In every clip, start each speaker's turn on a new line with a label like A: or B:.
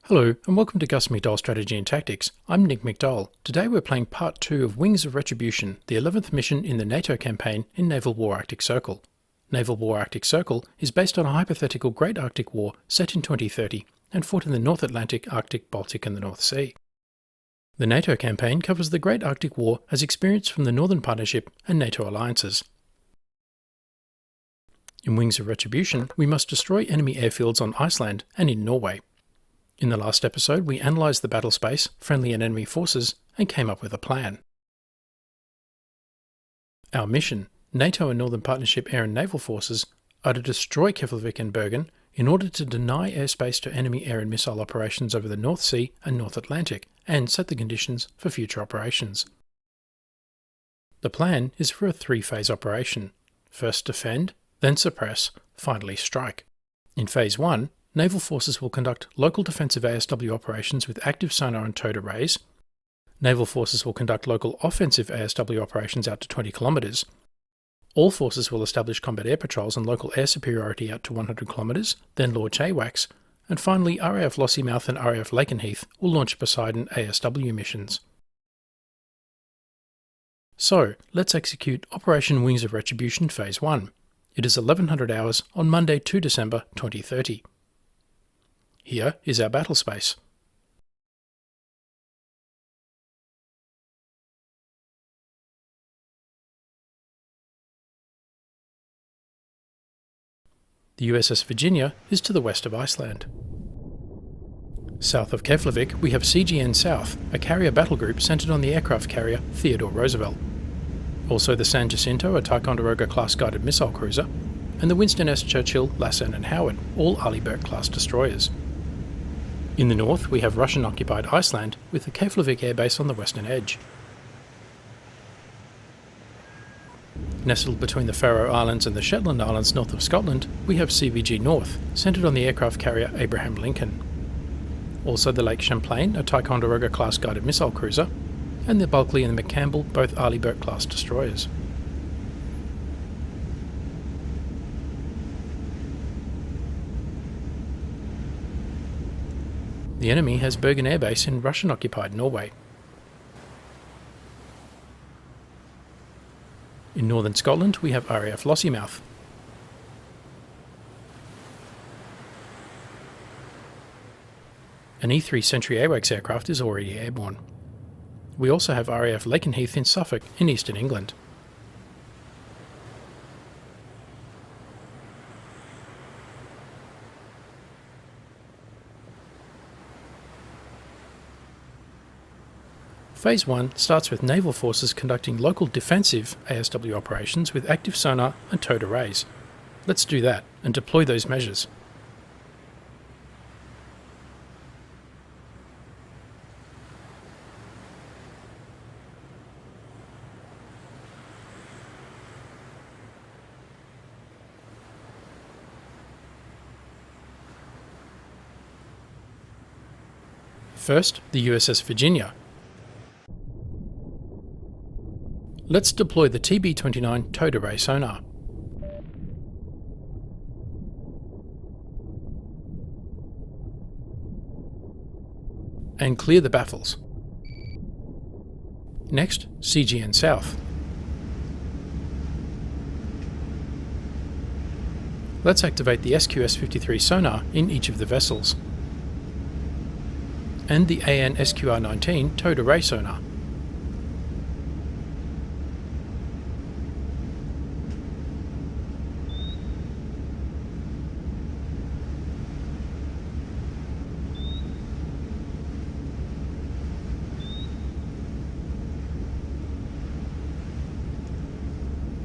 A: Hello and welcome to gusmcdoll Strategy and Tactics. I'm Nick McDowell. Today we're playing part 2 of Wings of Retribution, the 11th mission in the NATO campaign in Naval War Arctic Circle. Naval War Arctic Circle is based on a hypothetical Great Arctic War set in 2030 and fought in the North Atlantic, Arctic, Baltic and the North Sea. The NATO campaign covers the Great Arctic War as experienced from the Northern Partnership and NATO alliances. In Wings of Retribution, we must destroy enemy airfields on Iceland and in Norway. In the last episode, we analysed the battle space, friendly and enemy forces, and came up with a plan. Our mission, NATO and Northern Partnership air and naval forces, are to destroy Keflavik and Bergen in order to deny airspace to enemy air and missile operations over the North Sea and North Atlantic, and set the conditions for future operations. The plan is for a three-phase operation. First defend, then suppress, finally strike. In Phase 1, Naval forces will conduct local defensive ASW operations with active sonar and towed arrays. Naval forces will conduct local offensive ASW operations out to 20 kilometres. All forces will establish combat air patrols and local air superiority out to 100 kilometres, then launch AWACS, and finally RAF Lossiemouth and RAF Lakenheath will launch Poseidon ASW missions. So, let's execute Operation Wings of Retribution Phase 1. It is 1100 hours on Monday 2 December 2030. Here is our battle space. The USS Virginia is to the west of Iceland. South of Keflavik, we have CGN South, a carrier battle group centred on the aircraft carrier Theodore Roosevelt. Also the San Jacinto, a Ticonderoga-class guided missile cruiser, and the Winston S. Churchill, Lassen and Howard, all Arleigh Burke-class destroyers. In the north, we have Russian-occupied Iceland, with the Keflavik Air Base on the western edge. Nestled between the Faroe Islands and the Shetland Islands north of Scotland, we have CVG North, centred on the aircraft carrier Abraham Lincoln. Also the Lake Champlain, a Ticonderoga-class guided missile cruiser, and the Bulkley and the McCampbell, both Arleigh Burke-class destroyers. The enemy has Bergen Air Base in Russian-occupied Norway. In northern Scotland, we have RAF Lossiemouth. An E-3 Sentry AWACS aircraft is already airborne. We also have RAF Lakenheath in Suffolk in eastern England. Phase 1 starts with naval forces conducting local defensive ASW operations with active sonar and towed arrays. Let's do that and deploy those measures. First, the USS Virginia. Let's deploy the TB-29 towed array sonar. And clear the baffles. Next, CGN South. Let's activate the SQS-53 sonar in each of the vessels. And the AN-SQR-19 towed array sonar.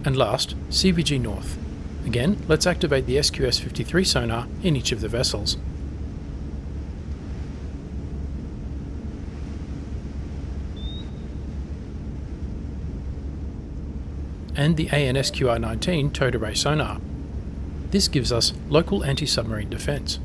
A: And last, CVG North. Again, let's activate the SQS-53 sonar in each of the vessels. And the AN-SQR-19 towed array sonar. This gives us local anti-submarine defence.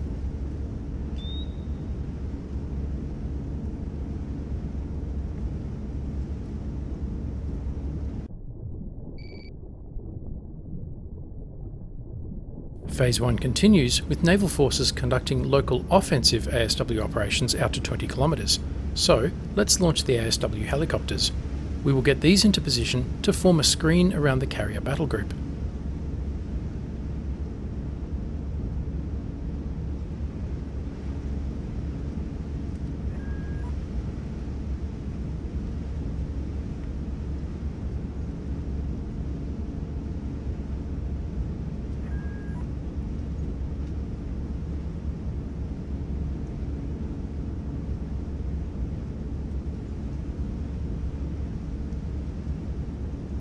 A: Phase 1 continues, with naval forces conducting local offensive ASW operations out to 20 kilometres. So, let's launch the ASW helicopters. We will get these into position to form a screen around the carrier battle group.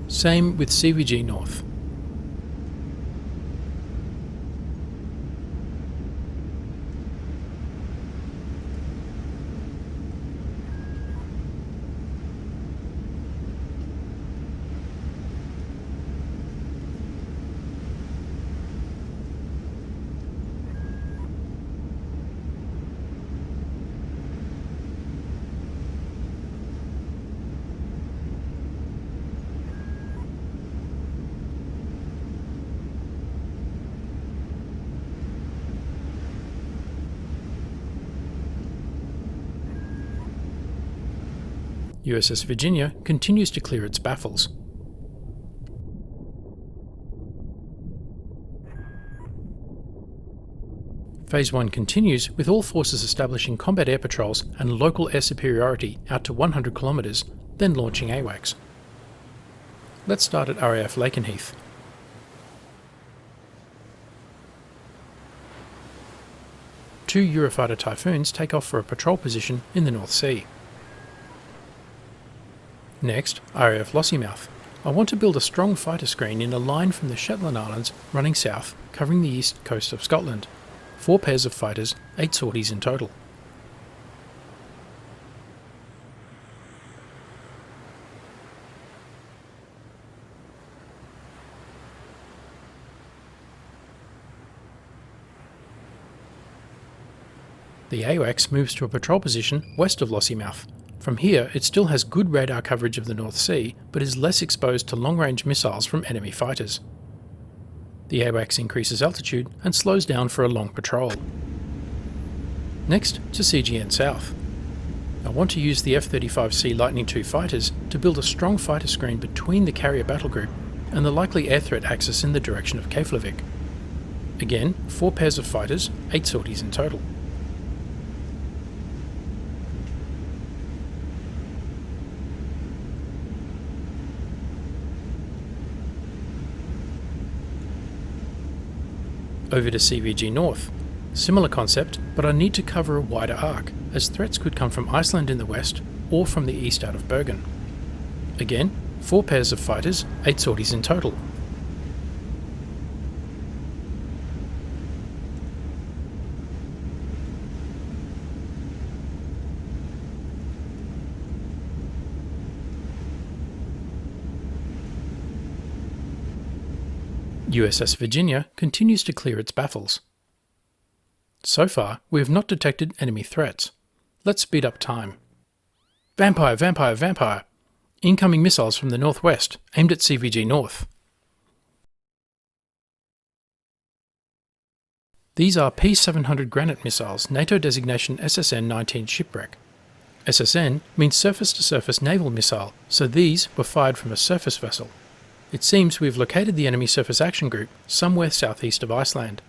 A: Same with CVG North. USS Virginia continues to clear its baffles. Phase 1 continues, with all forces establishing combat air patrols and local air superiority out to 100 kilometres, then launching AWACS. Let's start at RAF Lakenheath. Two Eurofighter Typhoons take off for a patrol position in the North Sea. Next, RAF Lossiemouth. I want to build a strong fighter screen in a line from the Shetland Islands running south, covering the east coast of Scotland. 4 pairs of fighters, 8 sorties in total. The AWACS moves to a patrol position west of Lossiemouth. From here, it still has good radar coverage of the North Sea, but is less exposed to long-range missiles from enemy fighters. The AWACS increases altitude and slows down for a long patrol. Next, to CGN South. I want to use the F-35C Lightning II fighters to build a strong fighter screen between the carrier battle group and the likely air threat axis in the direction of Keflavik. Again, 4 pairs of fighters, 8 sorties in total. Over to CVG North. Similar concept, but I need to cover a wider arc, as threats could come from Iceland in the west or from the east out of Bergen. Again, 4 pairs of fighters, 8 sorties in total. USS Virginia continues to clear its baffles. So far, we have not detected enemy threats. Let's speed up time. Vampire, vampire, vampire! Incoming missiles from the northwest, aimed at CVG North. These are P-700 Granite missiles, NATO designation SSN-19 Shipwreck. SSN means surface-to-surface naval missile, so these were fired from a surface vessel. It seems we've located the enemy surface action group somewhere southeast of Iceland.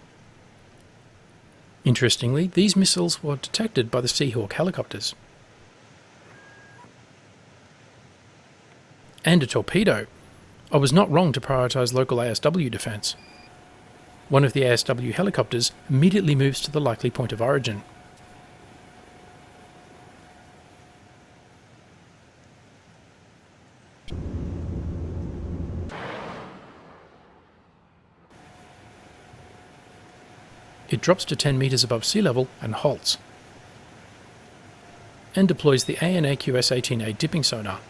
A: Interestingly, these missiles were detected by the Seahawk helicopters. And a torpedo. I was not wrong to prioritise local ASW defence. One of the ASW helicopters immediately moves to the likely point of origin. It drops to 10 metres above sea level and halts, and deploys the AN/AQS-18A dipping sonar.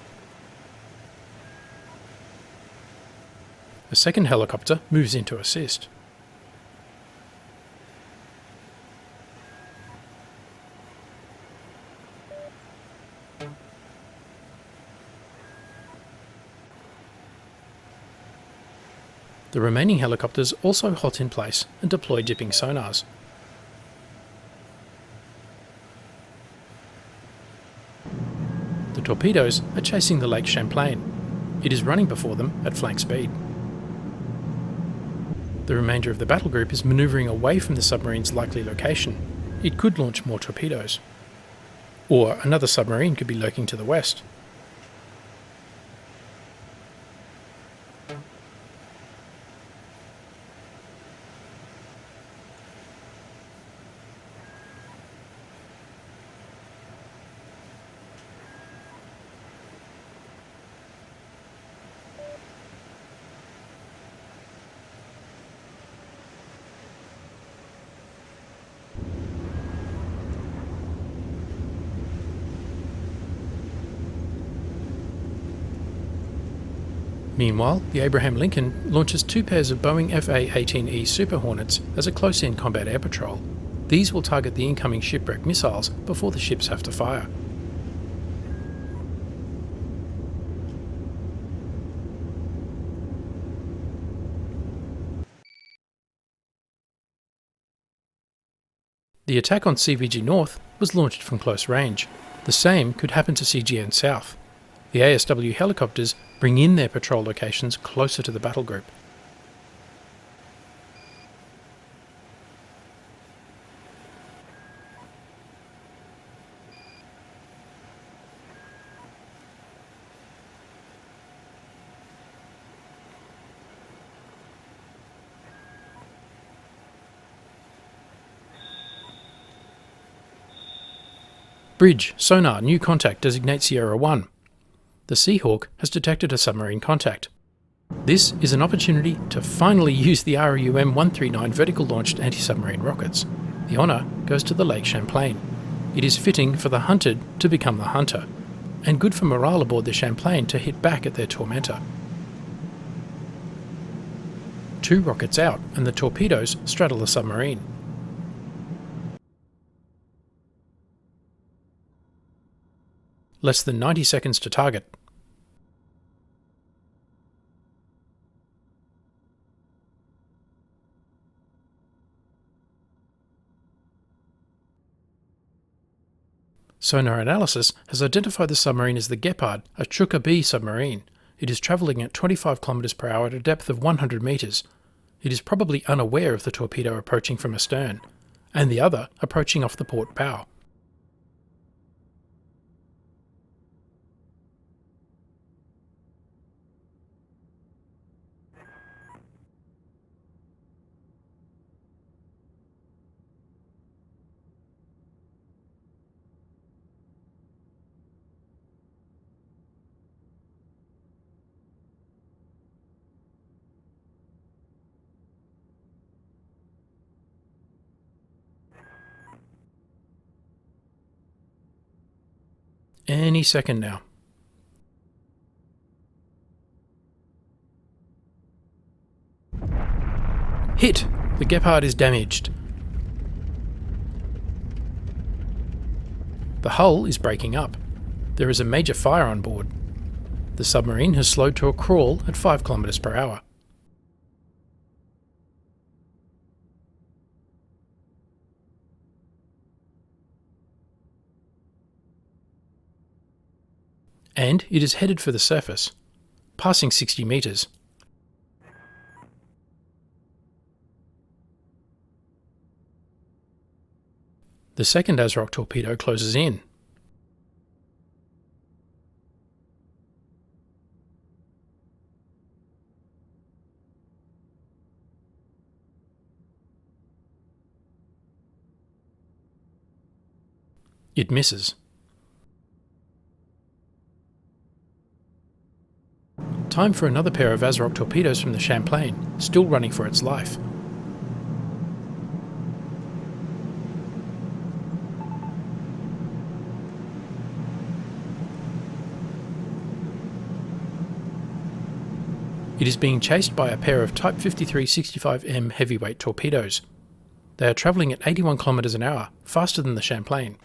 A: A second helicopter moves in to assist. The The remaining helicopters also halt in place and deploy dipping sonars. The torpedoes are chasing the Lake Champlain. It is running before them at flank speed. The remainder of the battle group is manoeuvring away from the submarine's likely location. It could launch more torpedoes. Or another submarine could be lurking to the west. Meanwhile, the Abraham Lincoln launches 2 pairs of Boeing FA-18E Super Hornets as a close-in combat air patrol. These will target the incoming shipwreck missiles before the ships have to fire. The attack on CVG North was launched from close range. The same could happen to CGN South. The ASW helicopters bring in their patrol locations closer to the battle group. Bridge, sonar, new contact, designate Sierra 1. The Seahawk has detected a submarine contact. This is an opportunity to finally use the RUM-139 vertical-launched anti-submarine rockets. The honour goes to the Lake Champlain. It is fitting for the hunted to become the hunter, and good for morale aboard the Champlain to hit back at their tormentor. 2 rockets out, and the torpedoes straddle the submarine. Less than 90 seconds to target. Sonar analysis has identified the submarine as the Gepard, a Chukka B submarine. It is travelling at 25 km per hour at a depth of 100 metres. It is probably unaware of the torpedo approaching from astern, and the other approaching off the port bow. Any second now. Hit! The Gepard is damaged. The hull is breaking up. There is a major fire on board. The submarine has slowed to a crawl at 5 km per hour. And it is headed for the surface, passing 60 metres. The second ASROC torpedo closes in. It misses. Time for another pair of ASROC torpedoes from the Champlain, still running for its life. It is being chased by a pair of Type 5365M heavyweight torpedoes. They are travelling at 81 km an hour, faster than the Champlain.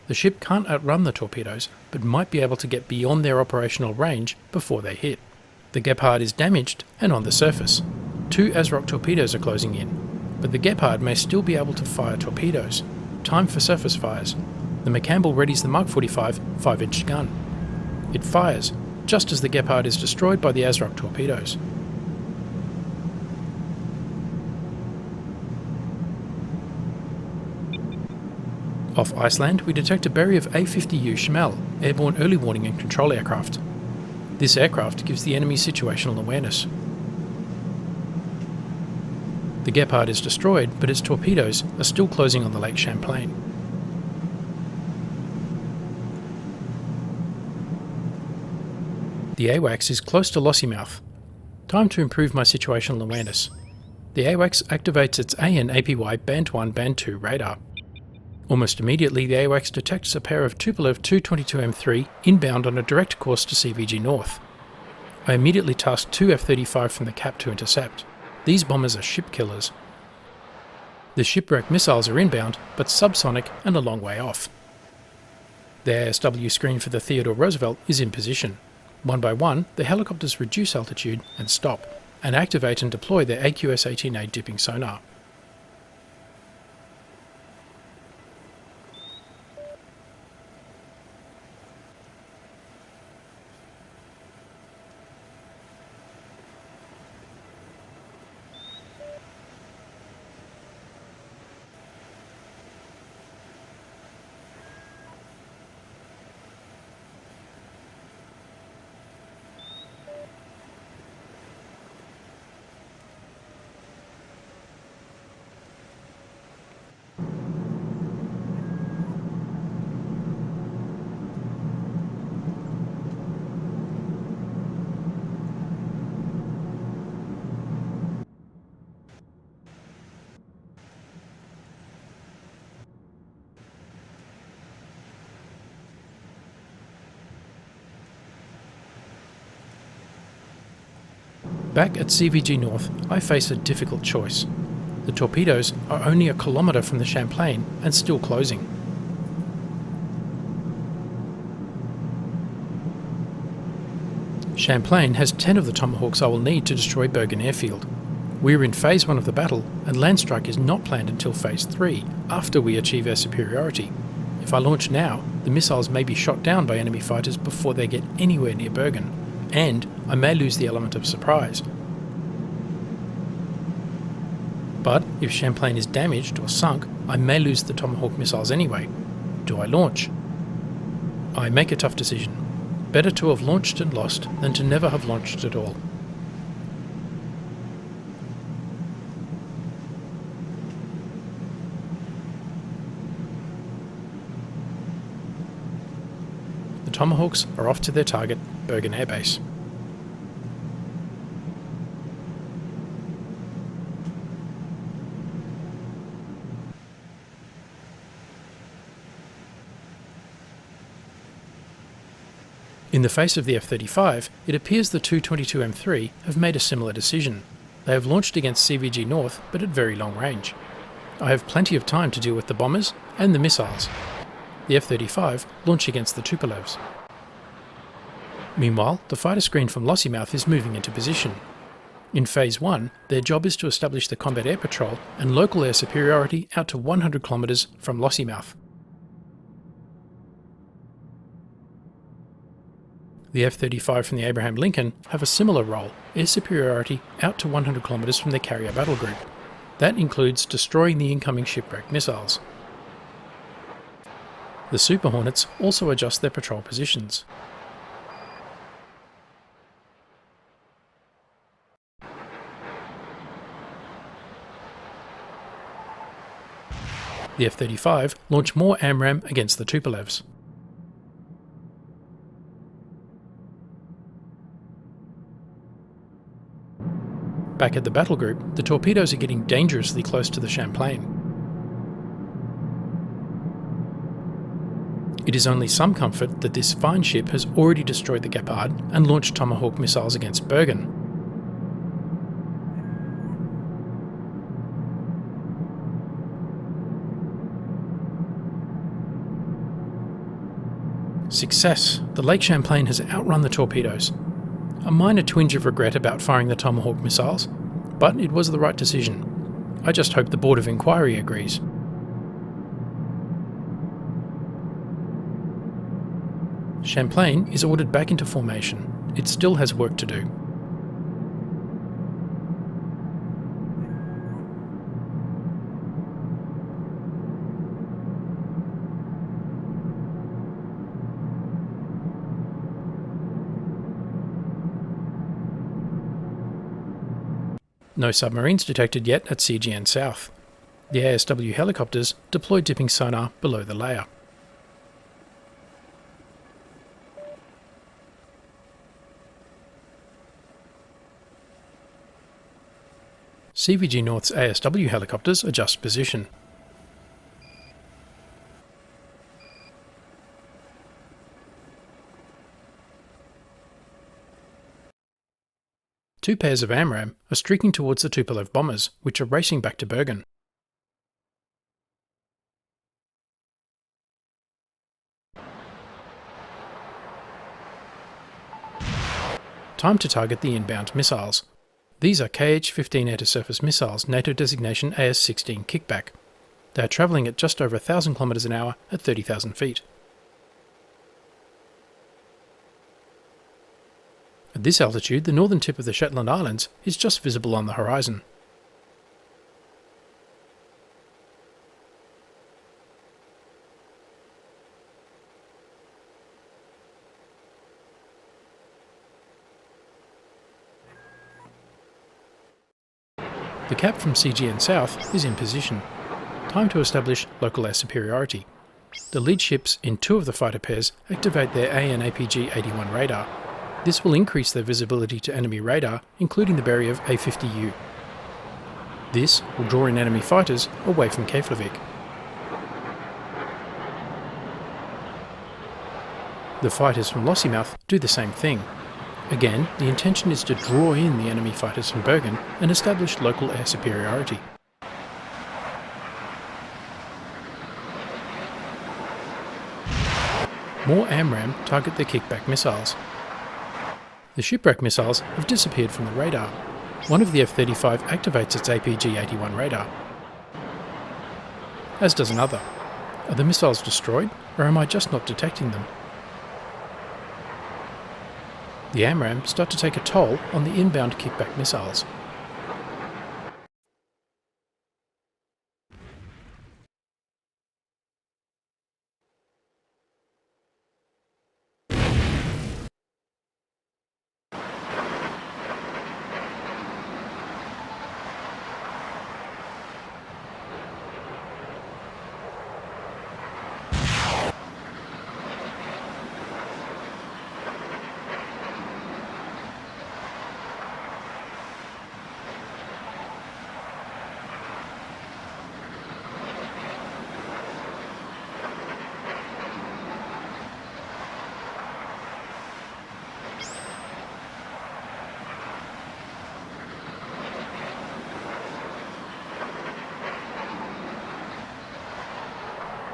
A: The ship can't outrun the torpedoes, but might be able to get beyond their operational range before they hit. The Gepard is damaged and on the surface. 2 ASROC torpedoes are closing in, but the Gepard may still be able to fire torpedoes. Time for surface fires. The McCampbell readies the Mark 45 5-inch gun. It fires, just as the Gepard is destroyed by the ASROC torpedoes. Off Iceland, we detect a berry of A-50U Schmel, airborne early warning and control aircraft. This aircraft gives the enemy situational awareness. The Gepard is destroyed, but its torpedoes are still closing on the Lake Champlain. The AWACS is close to Lossiemouth. Time to improve my situational awareness. The AWACS activates its AN/APY Band 1 Band 2 radar. Almost immediately, the AWACS detects a pair of Tupolev Tu-22M3 inbound on a direct course to CVG North. I immediately task 2 F-35 from the CAP to intercept. These bombers are ship killers. The shipwreck missiles are inbound, but subsonic and a long way off. The ASW screen for the Theodore Roosevelt is in position. One by one, the helicopters reduce altitude and stop, and activate and deploy their AQS-18A dipping sonar. Back at CVG North, I face a difficult choice. The torpedoes are only a kilometre from the Champlain and still closing. Champlain has 10 of the Tomahawks I will need to destroy Bergen airfield. We are in Phase 1 of the battle, and land strike is not planned until Phase 3, after we achieve our superiority. If I launch now, the missiles may be shot down by enemy fighters before they get anywhere near Bergen, and I may lose the element of surprise. But if Champlain is damaged or sunk, I may lose the Tomahawk missiles anyway. Do I launch? I make a tough decision. Better to have launched and lost than to never have launched at all. The Tomahawks are off to their target, Bergen Air Base. In the face of the F-35, it appears the Tu-22M3 have made a similar decision. They have launched against CVG North, but at very long range. I have plenty of time to deal with the bombers and the missiles. The F-35 launch against the Tupolevs. Meanwhile, the fighter screen from Lossiemouth is moving into position. In Phase 1, their job is to establish the combat air patrol and local air superiority out to 100 kilometres from Lossiemouth. The F-35 from the Abraham Lincoln have a similar role, air superiority out to 100 kilometres from their carrier battle group. That includes destroying the incoming shipwreck missiles. The Super Hornets also adjust their patrol positions. The F-35 launch more AMRAAM against the Tupolevs. Back at the battle group, the torpedoes are getting dangerously close to the Champlain. It is only some comfort that this fine ship has already destroyed the Gepard and launched Tomahawk missiles against Bergen. Success! The Lake Champlain has outrun the torpedoes. A minor twinge of regret about firing the Tomahawk missiles. but it was the right decision. I just hope the Board of Inquiry agrees. Champlain is ordered back into formation. It still has work to do. No submarines detected yet at CGN South. The ASW helicopters deployed dipping sonar below the layer. CVG North's ASW helicopters adjust position. Two pairs of AMRAAM are streaking towards the Tupolev bombers, which are racing back to Bergen. Time to target the inbound missiles. These are KH-15 air-to-surface missiles, NATO designation AS-16 kickback. They are travelling at just over 1,000 km an hour at 30,000 feet. At this altitude, the northern tip of the Shetland Islands is just visible on the horizon. The cap from CGN South is in position. Time to establish local air superiority. The lead ships in two of the fighter pairs activate their AN APG-81 radar. This will increase their visibility to enemy radar, including the Berry of A50U. This will draw in enemy fighters away from Keflavik. The fighters from Lossiemouth do the same thing. Again, the intention is to draw in the enemy fighters from Bergen and establish local air superiority. More AMRAAM target the kickback missiles. The shipwreck missiles have disappeared from the radar. One of the F-35 activates its APG-81 radar, as does another. Are the missiles destroyed, or am I just not detecting them? The AMRAAM start to take a toll on the inbound kickback missiles.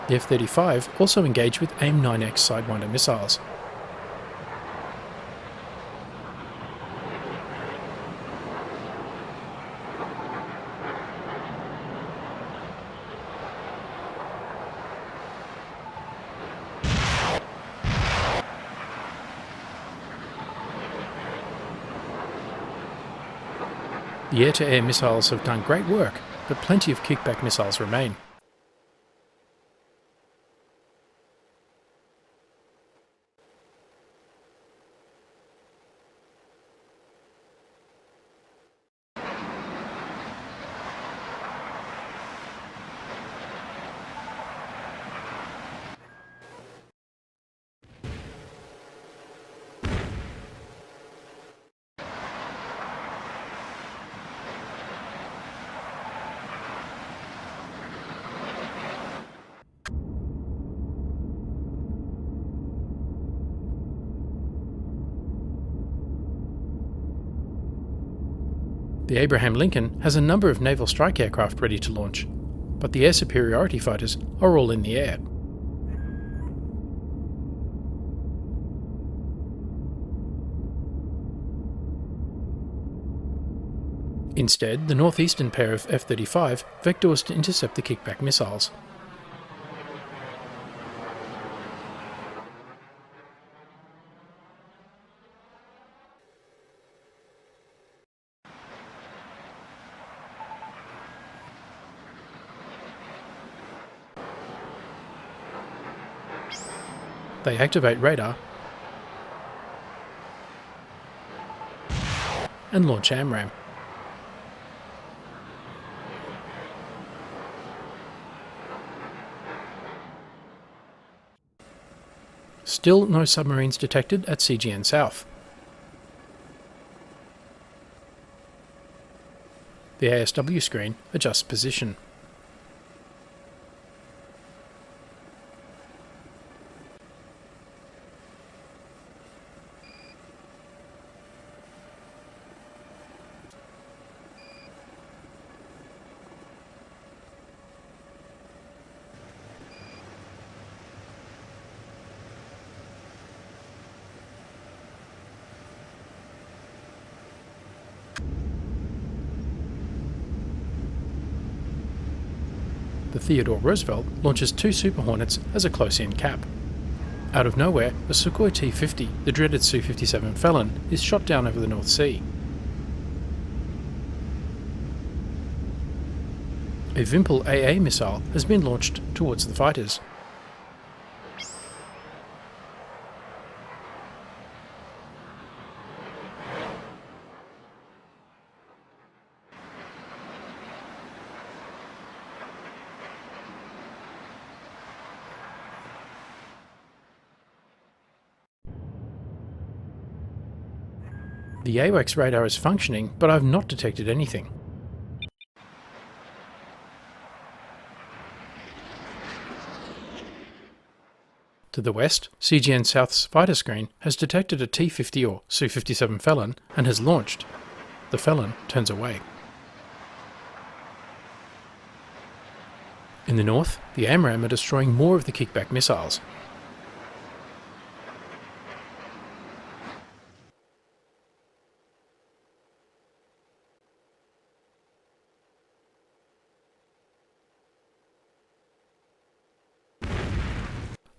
A: The F-35 also engaged with AIM-9X Sidewinder missiles. The air-to-air missiles have done great work, but plenty of kickback missiles remain. The Abraham Lincoln has a number of naval strike aircraft ready to launch, but the air superiority fighters are all in the air. Instead, the northeastern pair of F-35 vectors to intercept the kickback missiles. They activate radar and launch AMRAAM. Still no submarines detected at CGN South. The ASW screen adjusts position. The Theodore Roosevelt launches 2 Super Hornets as a close-in cap. Out of nowhere, a Sukhoi T-50, the dreaded Su-57 Felon, is shot down over the North Sea. A Vimpel AA missile has been launched towards the fighters. The AWACS radar is functioning, but I've not detected anything. To the west, CGN South's fighter screen has detected a T-50 or Su-57 Felon and has launched. The Felon turns away. In the north, the AMRAAM are destroying more of the kickback missiles.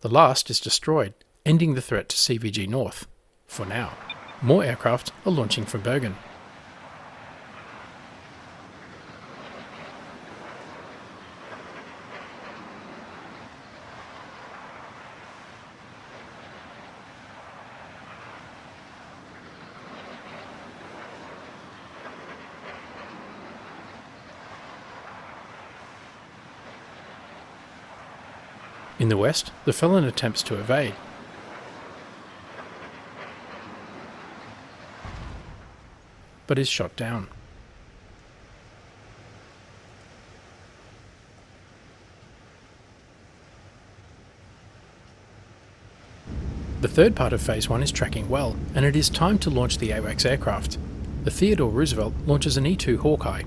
A: The last is destroyed, ending the threat to CVG North. For now. More aircraft are launching from Bergen. In the west, the Felon attempts to evade. But is shot down. The third part of Phase 1 is tracking well, and it is time to launch the AWACS aircraft. The Theodore Roosevelt launches an E-2 Hawkeye.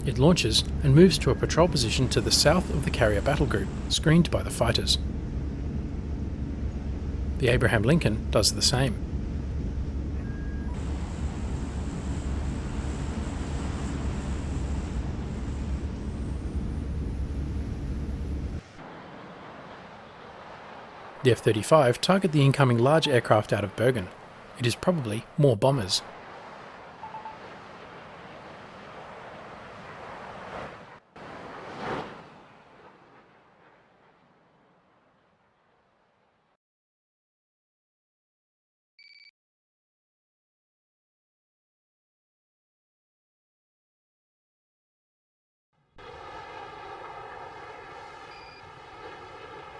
A: It launches and moves to a patrol position to the south of the carrier battle group, screened by the fighters. The Abraham Lincoln does the same. The F-35 target the incoming large aircraft out of Bergen. It is probably more bombers.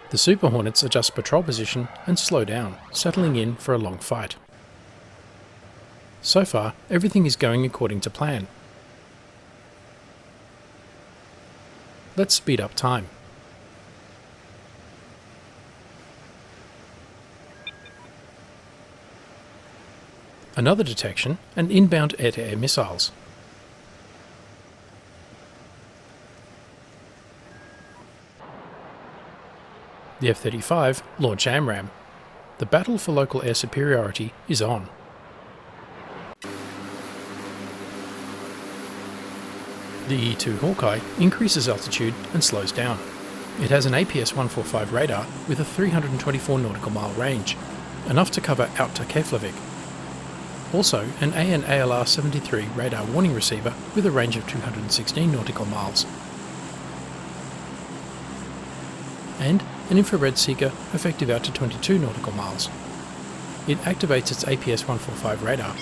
A: The Super Hornets adjust patrol position and slow down, settling in for a long fight. So far, everything is going according to plan. Let's speed up time. Another detection, and inbound air-to-air missiles. The F-35 launch AMRAAM. The battle for local air superiority is on. The E-2 Hawkeye increases altitude and slows down. It has an APS-145 radar with a 324 nautical mile range, enough to cover out to Keflavik. Also, an AN/ALR-73 radar warning receiver with a range of 216 nautical miles. And an infrared seeker effective out to 22 nautical miles. It activates its APS-145 radar.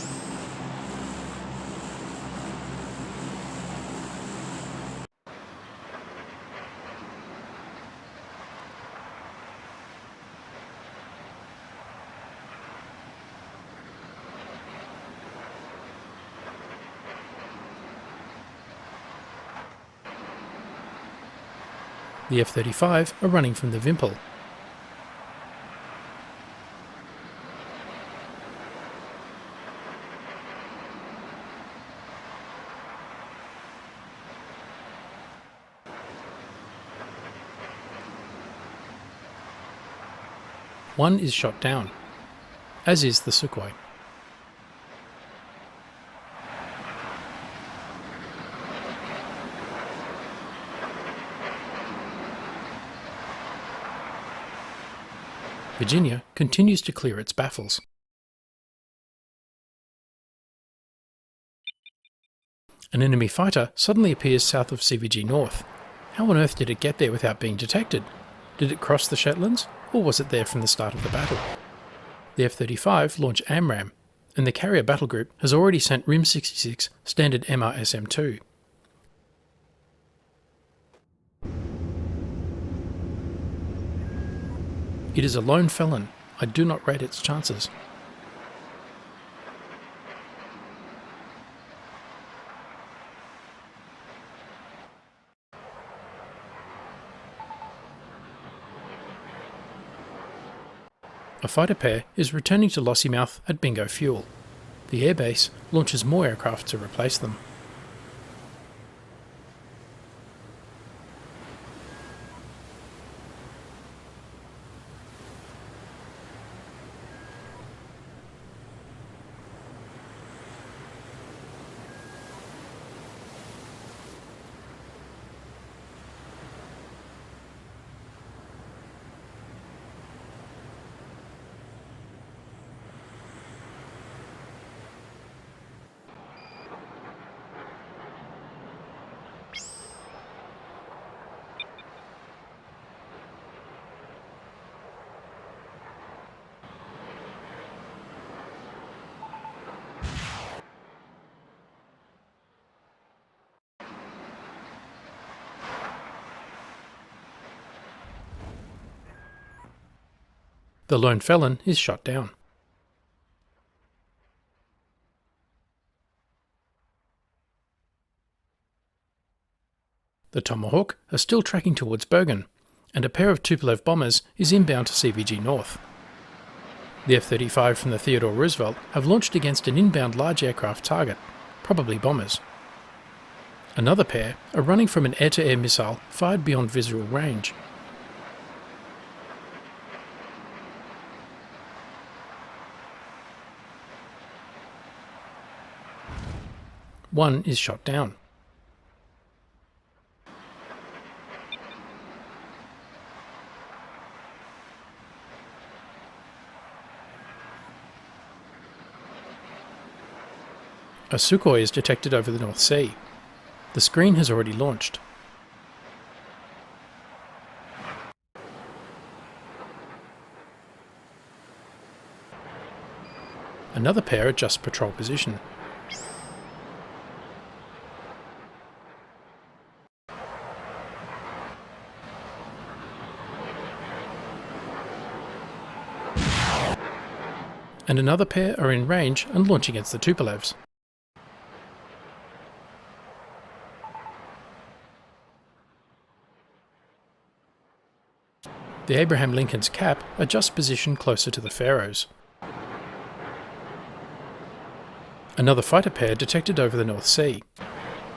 A: The F-35 are running from the Vimpel. One is shot down, as is the Sukhoi. Virginia continues to clear its baffles. An enemy fighter suddenly appears south of CVG North. How on earth did it get there without being detected? Did it cross the Shetlands, or was it there from the start of the battle? The F-35 launch AMRAAM, and the carrier battle group has already sent RIM-66 standard MRSM-2. It is a lone felon. I do not rate its chances. A fighter pair is returning to Lossiemouth at Bingo Fuel. The airbase launches more aircraft to replace them. The lone felon is shot down. The Tomahawk are still tracking towards Bergen, and a pair of Tupolev bombers is inbound to CVG North. The F-35 from the Theodore Roosevelt have launched against an inbound large aircraft target, probably bombers. Another pair are running from an air-to-air missile fired beyond visual range. One is shot down. A Sukhoi is detected over the North Sea. The screen has already launched. Another pair adjusts patrol position. And another pair are in range and launch against the Tupolevs. The Abraham Lincoln's cap adjusts position closer to the Faroes. Another fighter pair detected over the North Sea.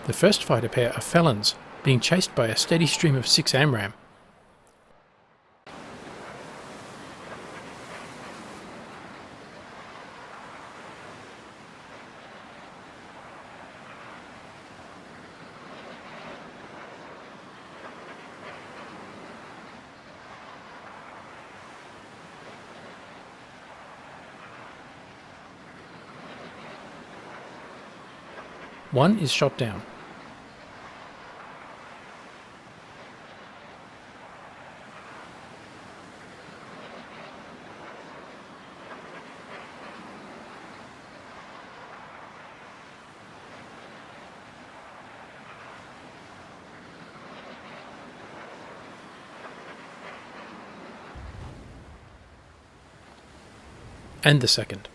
A: The first fighter pair are felons, being chased by a steady stream of 6 AMRAAM. One is shot down. And the second.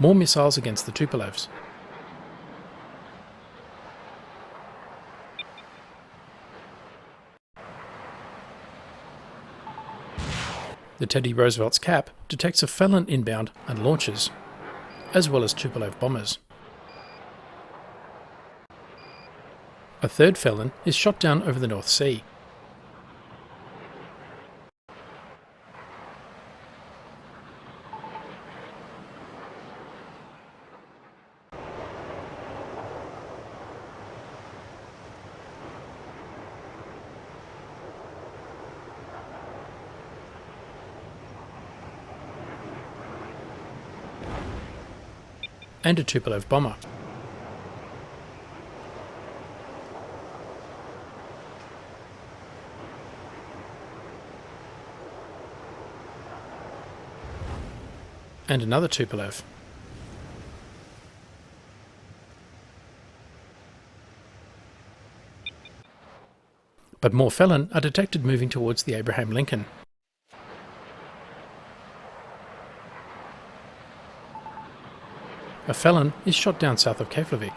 A: More missiles against the Tupolevs. The Teddy Roosevelt's cap detects a Felon inbound and launches, as well as Tupolev bombers. A third Felon is shot down over the North Sea. And a Tupolev bomber. And another Tupolev. But more Felon are detected moving towards the Abraham Lincoln. A Felon is shot down south of Keflavik.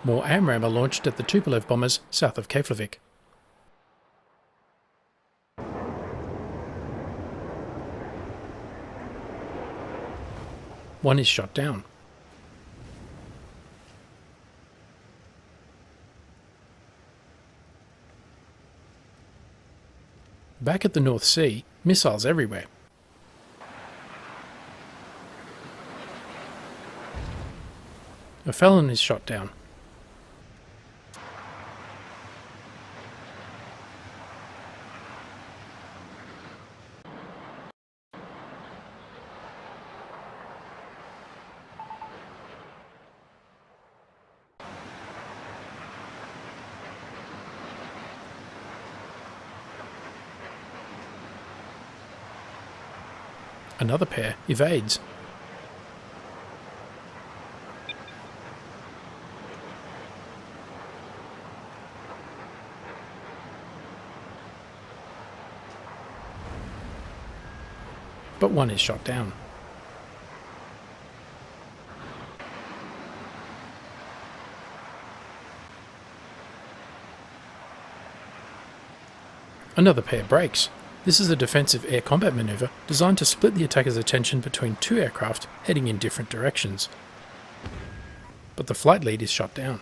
A: More AMRAAM are launched at the Tupolev bombers south of Keflavik. One is shot down. Back at the North Sea, missiles everywhere. A Felon is shot down. Another pair evades. But one is shot down. Another pair breaks. This is a defensive air combat maneuver designed to split the attacker's attention between two aircraft heading in different directions. But the flight lead is shot down.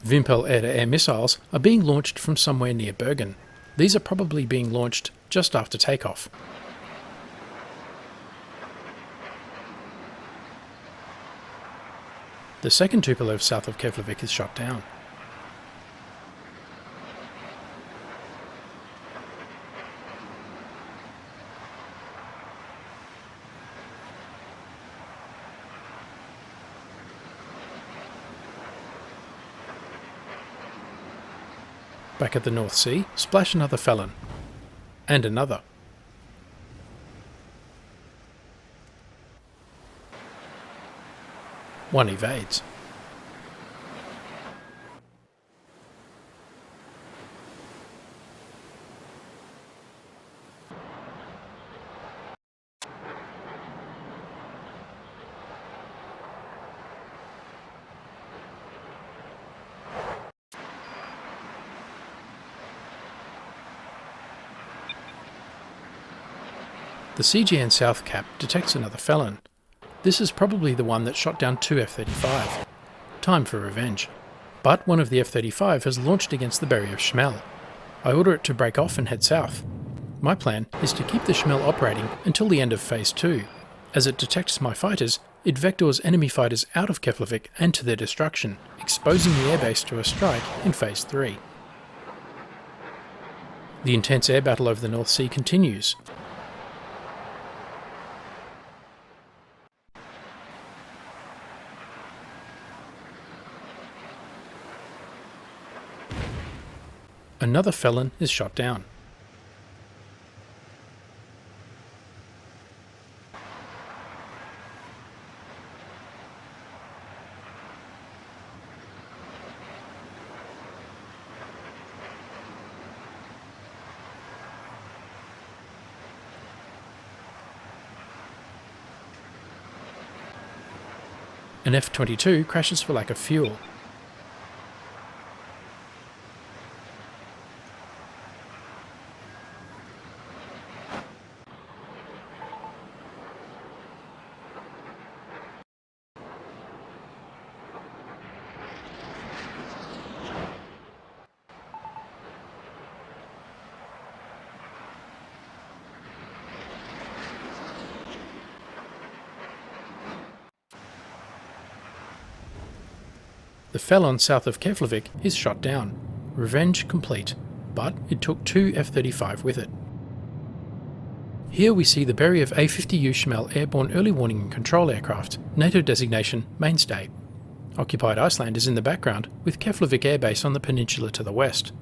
A: Vimpel air-to-air missiles are being launched from somewhere near Bergen. These are probably being launched just after takeoff. The second Tupolev south of Keflavik is shot down. Back at the North Sea, splash another Felon. And another. One evades. The CGN South Cap detects another Felon. This is probably the one that shot down two F-35. Time for revenge. But one of the F-35 has launched against the Berry of Schmel. I order it to break off and head south. My plan is to keep the Schmel operating until the end of Phase 2. As it detects my fighters, it vectors enemy fighters out of Keflavik and to their destruction, exposing the airbase to a strike in Phase 3. The intense air battle over the North Sea continues. Another felon is shot down. An F-22 crashes for lack of fuel. The felon south of Keflavik is shot down. Revenge complete, but it took 2 F-35 with it. Here we see the Berry of A-50U Schmel Airborne Early Warning and Control Aircraft, NATO designation Mainstay. Occupied Iceland is in the background, with Keflavik Air Base on the peninsula to the west.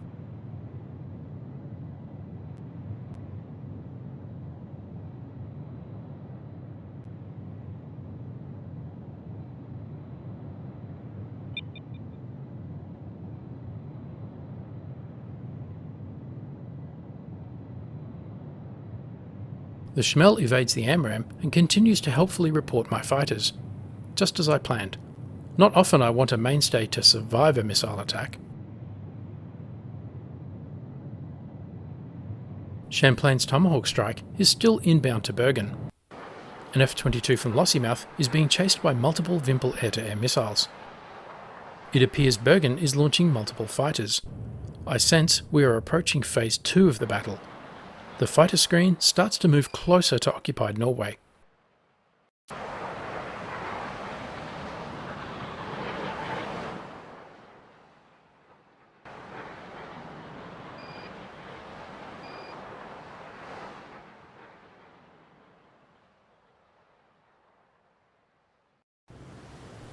A: The Schmel evades the AMRAAM and continues to helpfully report my fighters, just as I planned. Not often I want a Mainstay to survive a missile attack. Champlain's Tomahawk strike is still inbound to Bergen. An F-22 from Lossiemouth is being chased by multiple Vimpel air-to-air missiles. It appears Bergen is launching multiple fighters. I sense we are approaching Phase 2 of the battle. The fighter screen starts to move closer to occupied Norway.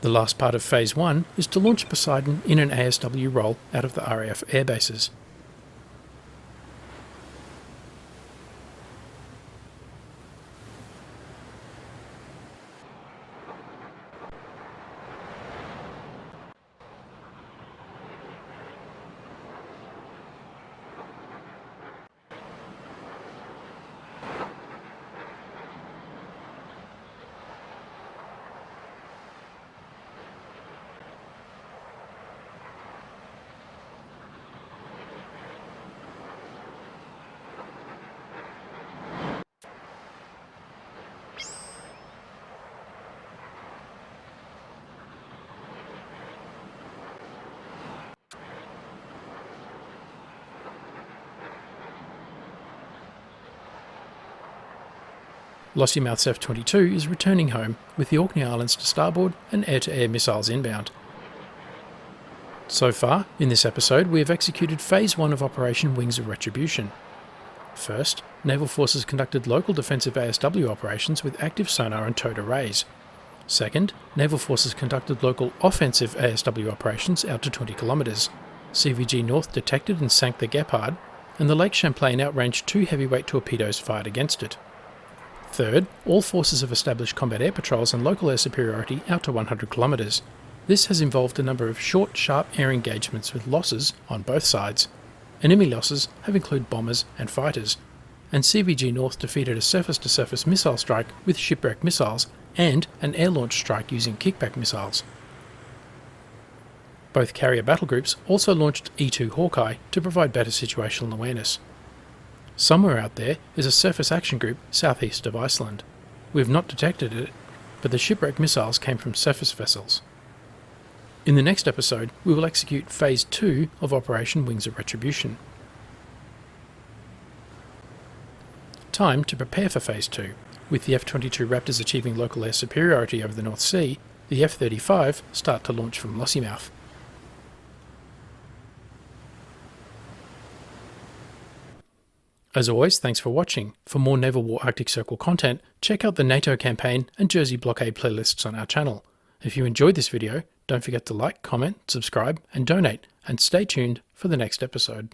A: The last part of Phase 1 is to launch Poseidon in an ASW role out of the RAF airbases. Lossiemouth's F-22 is returning home with the Orkney Islands to starboard and air-to-air missiles inbound. So far, in this episode, we have executed Phase 1 of Operation Wings of Retribution. First, Naval Forces conducted local defensive ASW operations with active sonar and towed arrays. Second, Naval Forces conducted local offensive ASW operations out to 20 kilometres. CVG North detected and sank the Gepard, and the Lake Champlain outranged 2 heavyweight torpedoes fired against it. Third, all forces have established combat air patrols and local air superiority out to 100 kilometres. This has involved a number of short, sharp air engagements with losses on both sides. Enemy losses have included bombers and fighters, and CVG North defeated a surface-to-surface missile strike with shipwreck missiles and an air-launched strike using kickback missiles. Both carrier battle groups also launched E-2 Hawkeye to provide better situational awareness. Somewhere out there is a surface action group southeast of Iceland. We have not detected it, but the shipwreck missiles came from surface vessels. In the next episode, we will execute Phase 2 of Operation Wings of Retribution. Time to prepare for Phase 2. With the F-22 Raptors achieving local air superiority over the North Sea, the F-35 start to launch from Lossiemouth. As always, thanks for watching. For more Naval War Arctic Circle content, check out the NATO campaign and Jersey blockade playlists on our channel. If you enjoyed this video, don't forget to like, comment, subscribe, and donate, and stay tuned for the next episode.